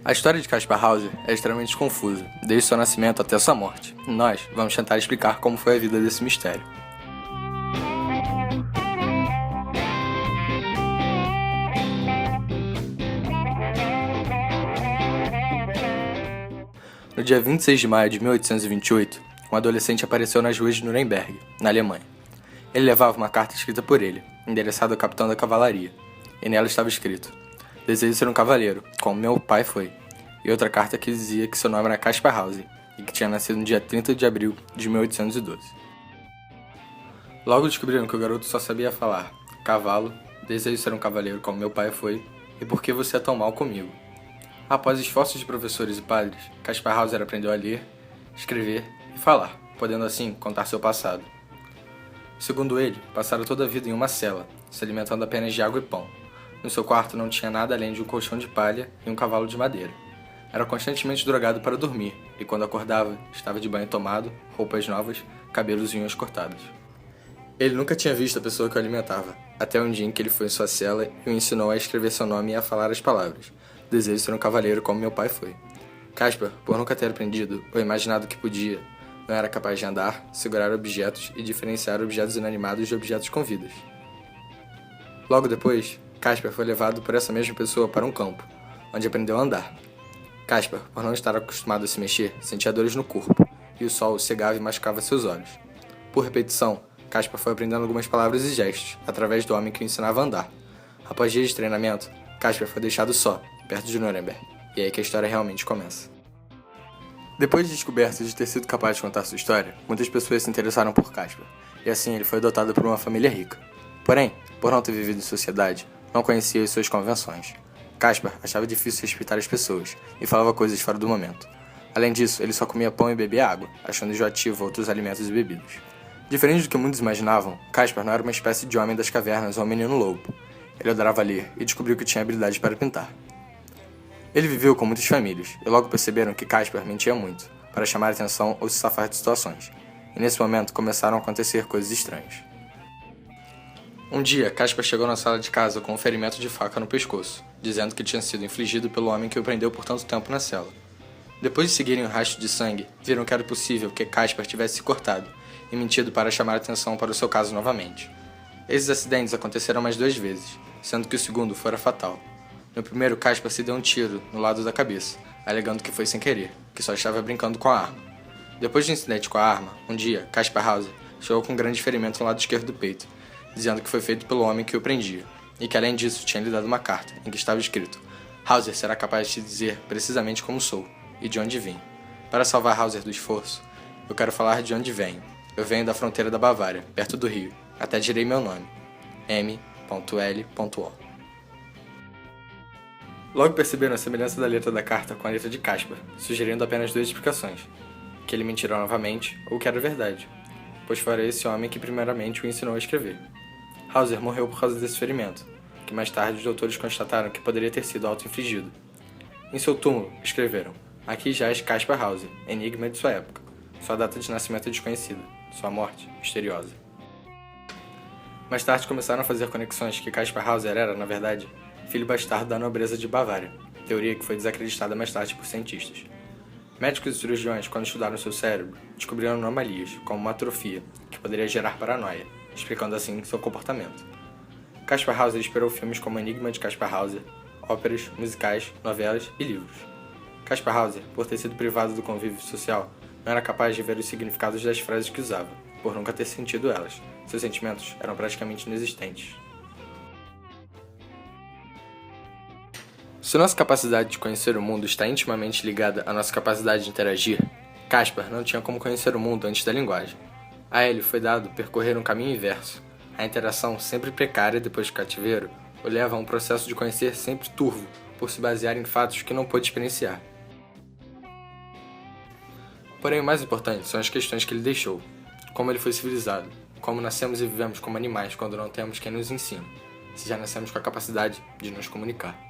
A história de Caspar Hauser é extremamente confusa, desde seu nascimento até sua morte. Nós vamos tentar explicar como foi a vida desse mistério. No dia 26 de maio de 1828, um adolescente apareceu nas ruas de Nuremberg, na Alemanha. Ele levava uma carta escrita por ele, endereçada ao capitão da cavalaria, e nela estava escrito: "Desejo ser um cavaleiro, como meu pai foi", e outra carta que dizia que seu nome era Caspar Hauser e que tinha nascido no dia 30 de abril de 1812. Logo descobriram que o garoto só sabia falar: "Cavalo, desejo ser um cavaleiro como meu pai foi, e por que você é tão mal comigo?". Após esforços de professores e padres, Caspar Hauser aprendeu a ler, escrever e falar, podendo assim contar seu passado. Segundo ele, passara toda a vida em uma cela, se alimentando apenas de água e pão. No seu quarto não tinha nada além de um colchão de palha e um cavalo de madeira. Era constantemente drogado para dormir, e quando acordava, estava de banho tomado, roupas novas, cabelos e unhas cortadas. Ele nunca tinha visto a pessoa que o alimentava, até um dia em que ele foi em sua cela e o ensinou a escrever seu nome e a falar as palavras: "Desejo ser um cavaleiro como meu pai foi". Caspar, por nunca ter aprendido ou imaginado que podia, não era capaz de andar, segurar objetos e diferenciar objetos inanimados de objetos com vidas. Logo depois, Caspar foi levado por essa mesma pessoa para um campo, onde aprendeu a andar. Caspar, por não estar acostumado a se mexer, sentia dores no corpo, e o sol cegava e machucava seus olhos. Por repetição, Caspar foi aprendendo algumas palavras e gestos, através do homem que o ensinava a andar. Após dias de treinamento, Caspar foi deixado só, perto de Nuremberg, e é aí que a história realmente começa. Depois de descoberto de ter sido capaz de contar sua história, muitas pessoas se interessaram por Caspar, e assim ele foi adotado por uma família rica. Porém, por não ter vivido em sociedade, não conhecia as suas convenções. Caspar achava difícil respeitar as pessoas, e falava coisas fora do momento. Além disso, ele só comia pão e bebia água, achando enjoativo outros alimentos e bebidas. Diferente do que muitos imaginavam, Caspar não era uma espécie de homem das cavernas ou um menino lobo. Ele adorava ler e descobriu que tinha habilidade para pintar. Ele viveu com muitas famílias, e logo perceberam que Caspar mentia muito, para chamar a atenção ou se safar de situações. E nesse momento começaram a acontecer coisas estranhas. Um dia, Caspar chegou na sala de casa com um ferimento de faca no pescoço, dizendo que tinha sido infligido pelo homem que o prendeu por tanto tempo na cela. Depois de seguirem o rastro de sangue, viram que era possível que Caspar tivesse se cortado e mentido para chamar a atenção para o seu caso novamente. Esses acidentes aconteceram mais 2 vezes, sendo que o segundo fora fatal. No primeiro, Caspar se deu um tiro no lado da cabeça, alegando que foi sem querer, que só estava brincando com a arma. Depois do incidente com a arma, um dia, Caspar Hauser chegou com um grande ferimento no lado esquerdo do peito, dizendo que foi feito pelo homem que o prendia, e que além disso tinha lhe dado uma carta, em que estava escrito: "Hauser será capaz de te dizer precisamente como sou, e de onde vim. Para salvar Hauser do esforço, eu quero falar de onde venho. Eu venho da fronteira da Bavária, perto do rio. Até direi meu nome. M.L.O." Logo perceberam a semelhança da letra da carta com a letra de Caspar, sugerindo apenas 2 explicações: que ele mentirá novamente ou que era verdade, pois fora esse homem que primeiramente o ensinou a escrever. Hauser morreu por causa desse ferimento, que mais tarde os doutores constataram que poderia ter sido auto-infligido. Em seu túmulo, escreveram: "Aqui jaz Caspar Hauser, enigma de sua época. Sua data de nascimento é desconhecida, sua morte misteriosa." Mais tarde começaram a fazer conexões que Caspar Hauser era, na verdade, filho bastardo da nobreza de Bavária, teoria que foi desacreditada mais tarde por cientistas. Médicos e cirurgiões, quando estudaram seu cérebro, descobriram anomalias, como uma atrofia, que poderia gerar paranoia, explicando assim seu comportamento. Caspar Hauser inspirou filmes como Enigma de Caspar Hauser, óperas, musicais, novelas e livros. Caspar Hauser, por ter sido privado do convívio social, não era capaz de ver os significados das frases que usava, por nunca ter sentido elas. Seus sentimentos eram praticamente inexistentes. Se nossa capacidade de conhecer o mundo está intimamente ligada à nossa capacidade de interagir, Caspar não tinha como conhecer o mundo antes da linguagem. A ele foi dado percorrer um caminho inverso. A interação, sempre precária depois do cativeiro, o leva a um processo de conhecer sempre turvo, por se basear em fatos que não pôde experienciar. Porém, o mais importante são as questões que ele deixou. Como ele foi civilizado, como nascemos e vivemos como animais quando não temos quem nos ensine, se já nascemos com a capacidade de nos comunicar.